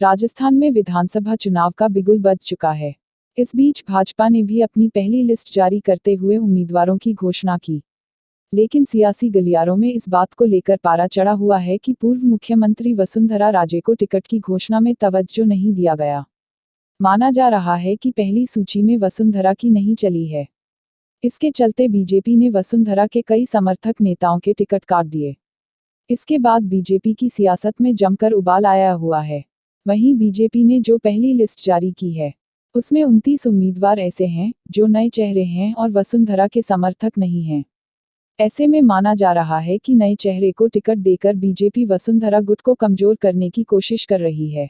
राजस्थान में विधानसभा चुनाव का बिगुल बज चुका है। इस बीच भाजपा ने भी अपनी पहली लिस्ट जारी करते हुए उम्मीदवारों की घोषणा की। लेकिन सियासी गलियारों में इस बात को लेकर पारा चढ़ा हुआ है कि पूर्व मुख्यमंत्री वसुंधरा राजे को टिकट की घोषणा में तवज्जो नहीं दिया गया। माना जा रहा है कि पहली सूची में वसुंधरा की नहीं चली है। इसके चलते बीजेपी ने वसुंधरा के कई समर्थक नेताओं के टिकट काट दिए। इसके बाद बीजेपी की सियासत में जमकर उबाल आया हुआ है। वहीं बीजेपी ने जो पहली लिस्ट जारी की है, उसमें 29 उम्मीदवार ऐसे हैं जो नए चेहरे हैं और वसुंधरा के समर्थक नहीं हैं। ऐसे में माना जा रहा है कि नए चेहरे को टिकट देकर बीजेपी वसुंधरा गुट को कमजोर करने की कोशिश कर रही है।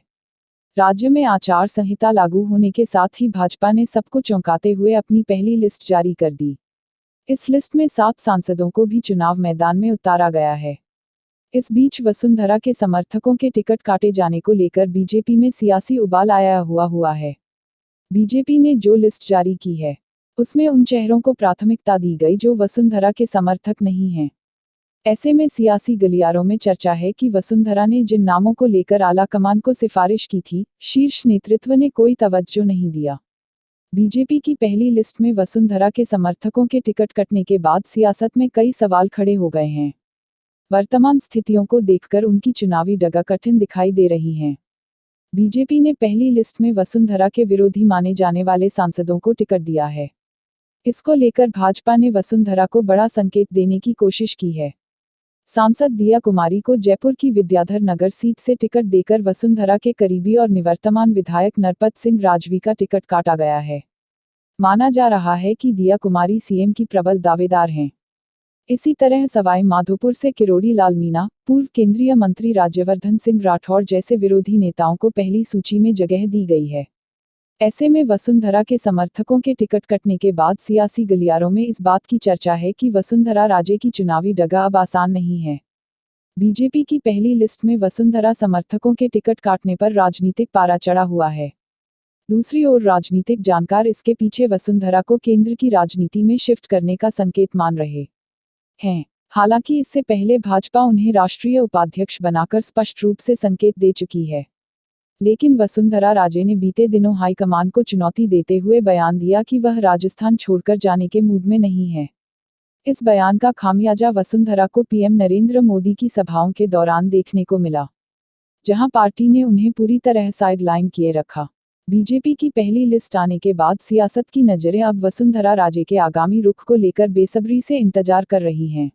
राज्य में आचार संहिता लागू होने के साथ ही भाजपा ने सबको चौंकाते हुए अपनी पहली लिस्ट जारी कर दी। इस लिस्ट में 7 सांसदों को भी चुनाव मैदान में उतारा गया है। इस बीच वसुंधरा के समर्थकों के टिकट काटे जाने को लेकर बीजेपी में सियासी उबाल आया हुआ है। बीजेपी ने जो लिस्ट जारी की है, उसमें उन चेहरों को प्राथमिकता दी गई जो वसुंधरा के समर्थक नहीं हैं। ऐसे में सियासी गलियारों में चर्चा है कि वसुंधरा ने जिन नामों को लेकर आलाकमान को सिफारिश की थी, शीर्ष नेतृत्व ने कोई तवज्जो नहीं दिया। बीजेपी की पहली लिस्ट में वसुंधरा के समर्थकों के टिकट कटने के बाद सियासत में कई सवाल खड़े हो गए हैं। वर्तमान स्थितियों को देखकर उनकी चुनावी डगा कठिन दिखाई दे रही है। बीजेपी ने पहली लिस्ट में वसुंधरा के विरोधी माने जाने वाले सांसदों को टिकट दिया है। इसको लेकर भाजपा ने वसुंधरा को बड़ा संकेत देने की कोशिश की है। सांसद दिया कुमारी को जयपुर की विद्याधर नगर सीट से टिकट देकर वसुंधरा के करीबी और निवर्तमान विधायक नरपत सिंह राजवी का टिकट काटा गया है। माना जा रहा है कि दिया कुमारी सीएम की प्रबल दावेदार हैं। इसी तरह सवाई माधोपुर से किरोड़ी लाल मीणा, पूर्व केंद्रीय मंत्री राज्यवर्धन सिंह राठौड़ जैसे विरोधी नेताओं को पहली सूची में जगह दी गई है। ऐसे में वसुंधरा के समर्थकों के टिकट कटने के बाद सियासी गलियारों में इस बात की चर्चा है कि वसुंधरा राजे की चुनावी डगा अब आसान नहीं है। बीजेपी की पहली लिस्ट में वसुंधरा समर्थकों के टिकट काटने पर राजनीतिक पारा चढ़ा हुआ है। दूसरी ओर राजनीतिक जानकार इसके पीछे वसुंधरा को केंद्र की राजनीति में शिफ्ट करने का संकेत मान रहे हैं। हालांकि इससे पहले भाजपा उन्हें राष्ट्रीय उपाध्यक्ष बनाकर स्पष्ट रूप से संकेत दे चुकी है। लेकिन वसुंधरा राजे ने बीते दिनों हाईकमान को चुनौती देते हुए बयान दिया कि वह राजस्थान छोड़कर जाने के मूड में नहीं है। इस बयान का खामियाजा वसुंधरा को पीएम नरेंद्र मोदी की सभाओं के दौरान देखने को मिला, जहां पार्टी ने उन्हें पूरी तरह साइडलाइन किए रखा। बीजेपी की पहली लिस्ट आने के बाद सियासत की नजरें अब वसुंधरा राजे के आगामी रुख को लेकर बेसब्री से इंतजार कर रही हैं।